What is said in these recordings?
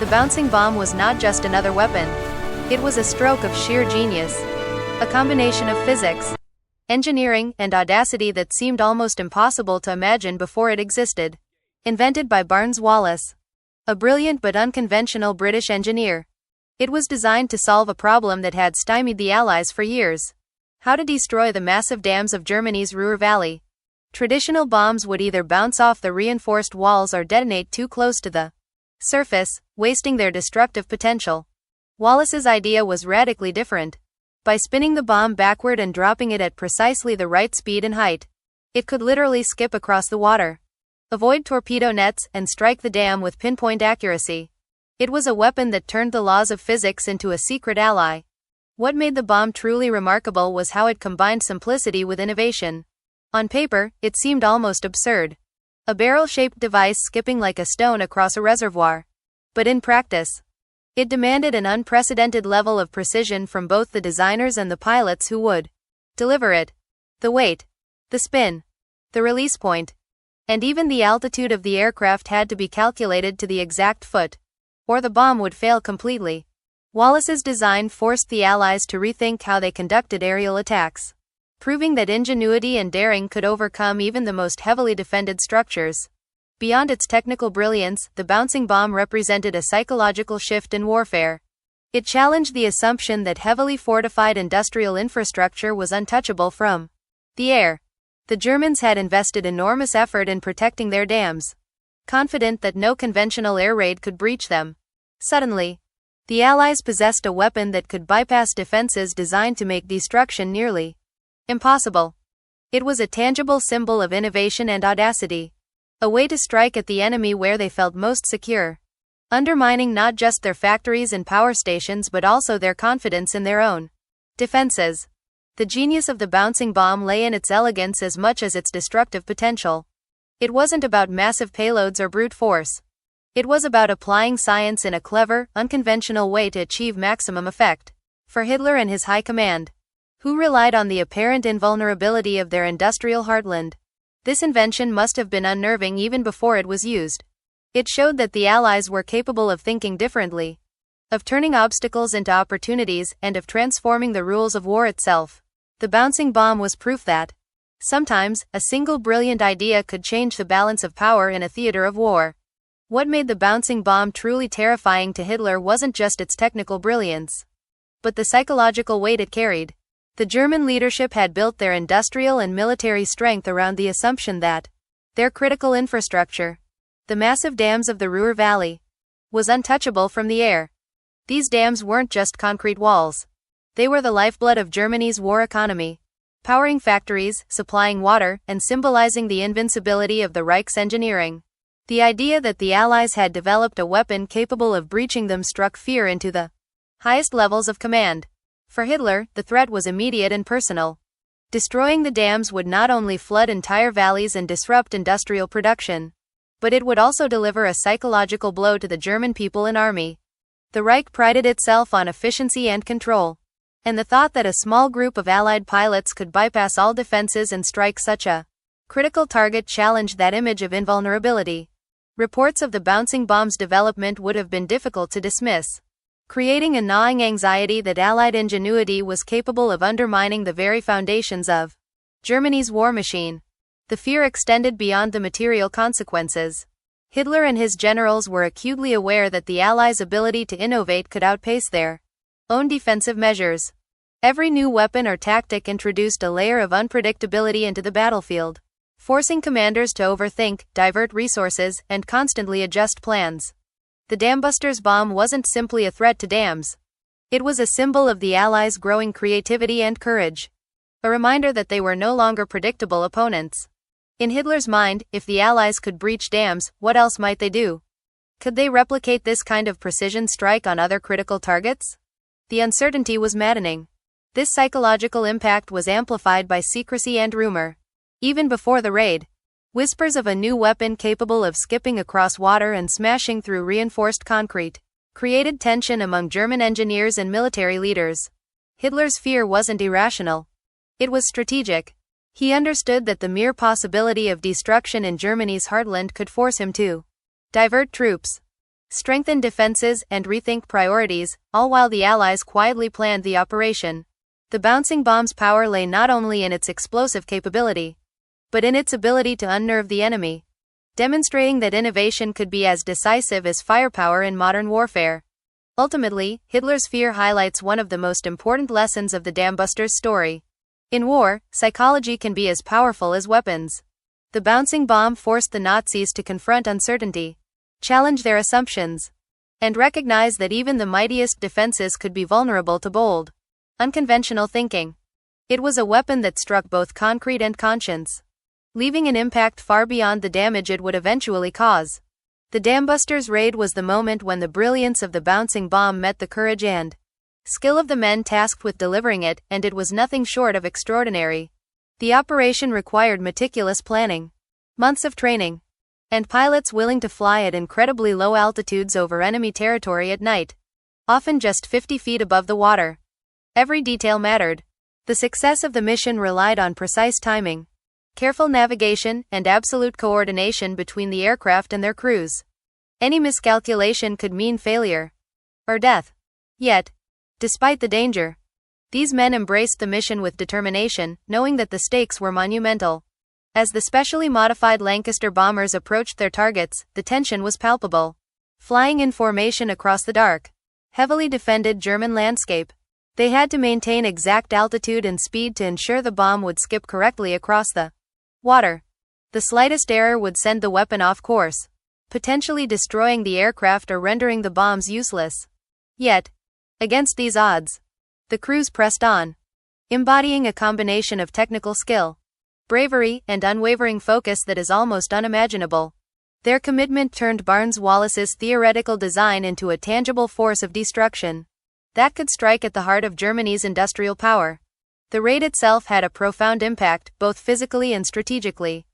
The bouncing bomb was not just another weapon. It was a stroke of sheer genius. A combination of physics, engineering, and audacity that seemed almost impossible to imagine before it existed. Invented by Barnes Wallis, a brilliant but unconventional British engineer. It was designed to solve a problem that had stymied the Allies for years: how to destroy the massive dams of Germany's Ruhr Valley. Traditional bombs would either bounce off the reinforced walls or detonate too close to the surface, wasting their destructive potential. Wallis's idea was radically different. By spinning the bomb backward and dropping it at precisely the right speed and height, it could literally skip across the water, avoid torpedo nets, and strike the dam with pinpoint accuracy. It was a weapon that turned the laws of physics into a secret ally. What made the bomb truly remarkable was how it combined simplicity with innovation. On paper, it seemed almost absurd. A barrel-shaped device skipping like a stone across a reservoir. But in practice, it demanded an unprecedented level of precision from both the designers and the pilots who would deliver it. The weight, the spin, the release point, and even the altitude of the aircraft had to be calculated to the exact foot, or the bomb would fail completely. Wallis's design forced the Allies to rethink how they conducted aerial attacks, proving that ingenuity and daring could overcome even the most heavily defended structures. Beyond its technical brilliance, the bouncing bomb represented a psychological shift in warfare. It challenged the assumption that heavily fortified industrial infrastructure was untouchable from the air. The Germans had invested enormous effort in protecting their dams, confident that no conventional air raid could breach them. Suddenly, the Allies possessed a weapon that could bypass defenses designed to make destruction nearly impossible. It was a tangible symbol of innovation and audacity. A way to strike at the enemy where they felt most secure, undermining not just their factories and power stations but also their confidence in their own defenses. The genius of the bouncing bomb lay in its elegance as much as its destructive potential. It wasn't about massive payloads or brute force. It was about applying science in a clever, unconventional way to achieve maximum effect. For Hitler and his high command, who relied on the apparent invulnerability of their industrial heartland, this invention must have been unnerving even before it was used. It showed that the Allies were capable of thinking differently, of turning obstacles into opportunities, and of transforming the rules of war itself. The bouncing bomb was proof that sometimes a single brilliant idea could change the balance of power in a theater of war. What made the bouncing bomb truly terrifying to Hitler wasn't just its technical brilliance, but the psychological weight it carried. The German leadership had built their industrial and military strength around the assumption that their critical infrastructure, the massive dams of the Ruhr Valley, was untouchable from the air. These dams weren't just concrete walls. They were the lifeblood of Germany's war economy, powering factories, supplying water, and symbolizing the invincibility of the Reich's engineering. The idea that the Allies had developed a weapon capable of breaching them struck fear into the highest levels of command. For Hitler, the threat was immediate and personal. Destroying the dams would not only flood entire valleys and disrupt industrial production, but it would also deliver a psychological blow to the German people and army. The Reich prided itself on efficiency and control, and the thought that a small group of Allied pilots could bypass all defenses and strike such a critical target challenged that image of invulnerability. Reports of the bouncing bomb's development would have been difficult to dismiss, creating a gnawing anxiety that Allied ingenuity was capable of undermining the very foundations of Germany's war machine. The fear extended beyond the material consequences. Hitler and his generals were acutely aware that the Allies' ability to innovate could outpace their own defensive measures. Every new weapon or tactic introduced a layer of unpredictability into the battlefield, forcing commanders to overthink, divert resources, and constantly adjust plans. The Dambusters bomb wasn't simply a threat to dams. It was a symbol of the Allies' growing creativity and courage, a reminder that they were no longer predictable opponents. In Hitler's mind, if the Allies could breach dams, what else might they do? Could they replicate this kind of precision strike on other critical targets? The uncertainty was maddening. This psychological impact was amplified by secrecy and rumor. Even before the raid, whispers of a new weapon capable of skipping across water and smashing through reinforced concrete created tension among German engineers and military leaders. Hitler's fear wasn't irrational. It was strategic. He understood that the mere possibility of destruction in Germany's heartland could force him to divert troops, strengthen defenses, and rethink priorities, all while the Allies quietly planned the operation. The bouncing bomb's power lay not only in its explosive capability, but in its ability to unnerve the enemy, demonstrating that innovation could be as decisive as firepower in modern warfare. Ultimately, Hitler's fear highlights one of the most important lessons of the Dambusters story. In war, psychology can be as powerful as weapons. The bouncing bomb forced the Nazis to confront uncertainty, challenge their assumptions, and recognize that even the mightiest defenses could be vulnerable to bold, unconventional thinking. It was a weapon that struck both concrete and conscience, leaving an impact far beyond the damage it would eventually cause. The Dambusters raid was the moment when the brilliance of the bouncing bomb met the courage and skill of the men tasked with delivering it, and it was nothing short of extraordinary. The operation required meticulous planning, months of training, and pilots willing to fly at incredibly low altitudes over enemy territory at night, often just 50 feet above the water. Every detail mattered. The success of the mission relied on precise timing, careful navigation, and absolute coordination between the aircraft and their crews. Any miscalculation could mean failure or death. Yet, despite the danger, these men embraced the mission with determination, knowing that the stakes were monumental. As the specially modified Lancaster bombers approached their targets, the tension was palpable. Flying in formation across the dark, heavily defended German landscape, they had to maintain exact altitude and speed to ensure the bomb would skip correctly across the water. The slightest error would send the weapon off course, potentially destroying the aircraft or rendering the bombs useless. Yet, against these odds, the crews pressed on, embodying a combination of technical skill, bravery, and unwavering focus that is almost unimaginable. Their commitment turned Barnes Wallis's theoretical design into a tangible force of destruction that could strike at the heart of Germany's industrial power. The raid itself had a profound impact, both physically and strategically.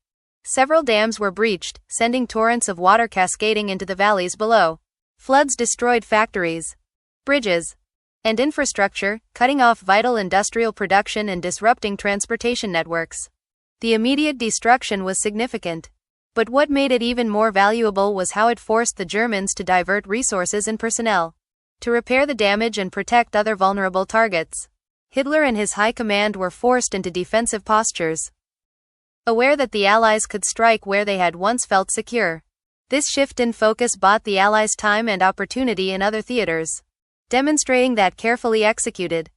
Several dams were breached, sending torrents of water cascading into the valleys below. Floods destroyed factories, bridges, and infrastructure, cutting off vital industrial production and disrupting transportation networks. The immediate destruction was significant. But what made it even more valuable was how it forced the Germans to divert resources and personnel to repair the damage and protect other vulnerable targets. Hitler and his high command were forced into defensive postures, aware that the Allies could strike where they had once felt secure. This shift in focus bought the Allies time and opportunity in other theaters, demonstrating that carefully executed,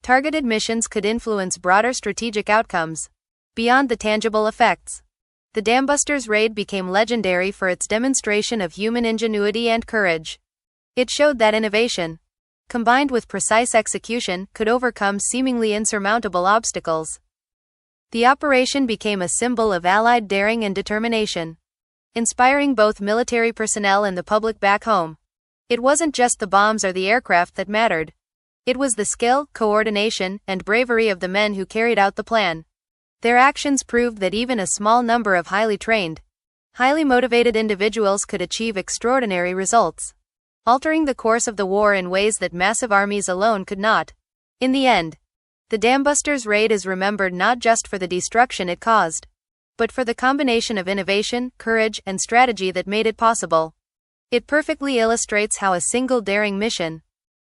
targeted missions could influence broader strategic outcomes beyond the tangible effects. The Dambusters raid became legendary for its demonstration of human ingenuity and courage. It showed that innovation, combined with precise execution, could overcome seemingly insurmountable obstacles. The operation became a symbol of Allied daring and determination, inspiring both military personnel and the public back home. It wasn't just the bombs or the aircraft that mattered. It was the skill, coordination, and bravery of the men who carried out the plan. Their actions proved that even a small number of highly trained, highly motivated individuals could achieve extraordinary results, altering the course of the war in ways that massive armies alone could not. In the end, the Dambusters raid is remembered not just for the destruction it caused, but for the combination of innovation, courage, and strategy that made it possible. It perfectly illustrates how a single daring mission,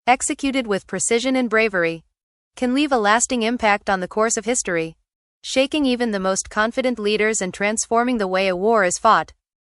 executed with precision and bravery, can leave a lasting impact on the course of history, shaking even the most confident leaders and transforming the way a war is fought.